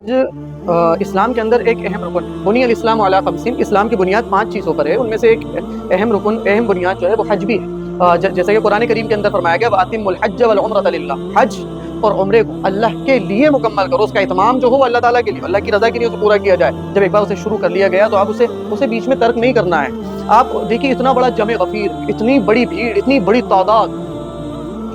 اسلام کے اندر ایک اہم رکن بنی الاسلام علی خمسین، اسلام کی بنیاد 5 چیزوں پر ہے، ان میں سے ایک اہم بنیاد جو ہے وہ حج بھی ہے۔ جیسے کہ قرآن کریم کے اندر فرمایا گیا وَأَتِمُّ الْحَجَّ وَالْعُمْرَةَ لِلَّهِ، حج اور عمرے کو اللہ کے لیے مکمل کرو، اس کا اتمام جو ہو اللہ تعالیٰ کے لیے، اللہ کی رضا کے لیے اسے پورا کیا جائے۔ جب ایک بار اسے شروع کر لیا گیا تو آپ اسے بیچ میں ترک نہیں کرنا ہے۔ آپ دیکھیے اتنا بڑا جمع غفیر، اتنی بڑی بھیڑ، اتنی بڑی تعداد،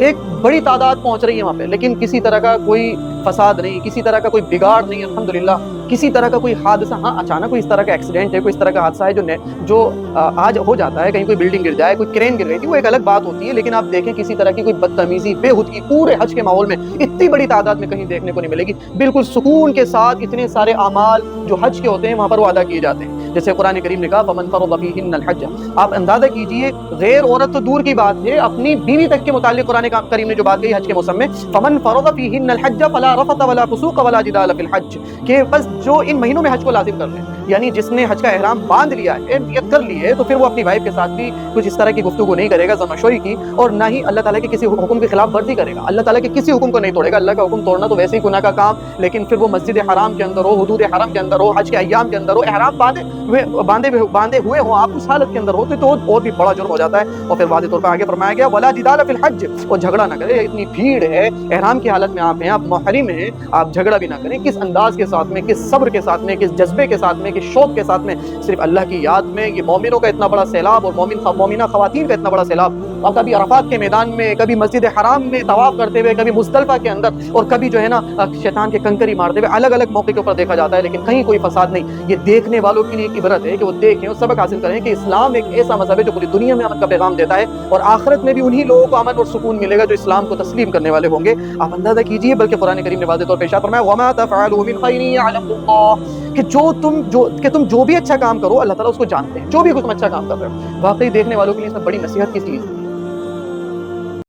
ایک بڑی تعداد پہنچ رہی ہے وہاں پہ، لیکن کسی طرح کا کوئی فساد نہیں، کسی طرح کا کوئی بگاڑ نہیں، الحمدللہ کسی طرح کا کوئی حادثہ، ہاں اچانک کوئی اس طرح کا ایکسیڈنٹ ہے، کوئی اس طرح کا حادثہ ہے جو آج ہو جاتا ہے، کہیں کوئی بلڈنگ گر جائے، کوئی کرین گر گئی تھی، وہ ایک الگ بات ہوتی ہے، لیکن آپ دیکھیں کسی طرح کی کوئی بدتمیزی، بے ہودگی پورے حج کے ماحول میں اتنی بڑی تعداد میں کہیں دیکھنے کو نہیں ملے گی۔ بالکل سکون کے ساتھ اتنے سارے اعمال جو حج کے ہوتے ہیں وہاں پر وہ ادا کیے جاتے ہیں، جیسے قرآن کریم نے کہا فَمَنْ فَرَضَ فِيهِنَّ الْحَجَّ۔ آپ اندازہ کیجئے، غیر عورت تو دور کی بات ہے، اپنی بیوی تک کے متعلق قرآن کریم نے جو بات کہی حج کے موسم میں فَمَنْ فَرَضَ فِيهِنَّ الْحَجَّ فَلَا رَفَثَ وَلَا فُسُوقَ وَلَا جِدَالَ فِي الْحَجِّ، کہ بس جو ان مہینوں میں حج کو لازم کر لیں، یعنی جس نے حج کا احرام باندھ لیا ہے، نیت کر لی ہے، تو پھر وہ اپنی وائف کے ساتھ بھی کچھ اس طرح کی گفتگو نہیں کرے گا زناشوئی کی، اور نہ ہی اللہ تعالیٰ کے کسی حکم کی خلاف ورزی کرے گا، اللہ تعالیٰ کے کسی حکم کو نہیں توڑے گا۔ اللہ کا حکم توڑنا تو ویسے ہی گناہ کا کام، لیکن پھر وہ مسجد حرام کے اندر ہو، حدود حرم کے اندر ہو، حج کے ایام کے اندر ہو، احرام باندھے ہوئے ہوں، آپ اس حالت کے اندر ہو تو اور بھی بڑا جرم ہو جاتا ہے۔ اور پھر واضح طور پر آگے فرمایا گیا وَلَا جِدَالَ فِي الْحَجِّ، اور جھگڑا نہ کرے، اتنی بھیڑ ہے، احرام کی حالت میں آپ ہیں، آپ محرم ہیں، آپ جھگڑا بھی نہ کریں، کس انداز کے ساتھ میں، کس صبر کے ساتھ میں، کس جذبے کے ساتھ میں، کس شوق کے ساتھ میں، صرف اللہ کی یاد میں۔ یہ مومنوں کا اتنا بڑا سیلاب اور مومنہ خواتین کا اتنا بڑا سیلاب، اور کبھی عرفات کے میدان میں، کبھی مسجد حرام میں طواف کرتے ہوئے، کبھی مزدلفہ کے اندر، اور کبھی جو ہے نا شیطان کے کنکری مارتے ہوئے، الگ الگ موقع کے اوپر دیکھا جاتا ہے، لیکن کہیں کوئی فساد نہیں۔ یہ دیکھنے والوں کے لیے ایک عبرت ہے کہ وہ دیکھیں اور سبق حاصل کریں کہ اسلام ایک ایسا مذہب ہے جو پوری دنیا میں امن کا پیغام دیتا ہے، اور آخرت میں بھی انہی لوگوں کو امن اور سکون ملے گا جو اسلام کو تسلیم کرنے والے ہوں گے۔ آپ اندازہ کیجئے، بلکہ قرآن کریم نے واضح طور پہ ارشاد فرمایا وَمَا تَفْعَلُوا مِنْ خَيْرٍ يَعْلَمْهُ اللَّهُ، کہ تم جو بھی اچھا کام کرو اللہ تعالیٰ اس کو جانتے ہیں، جو بھی کچھ تم اچھا کام کر رہے ہو۔ واقعی دیکھنے والوں کے لیے اس میں بڑی نصیحت کی چیز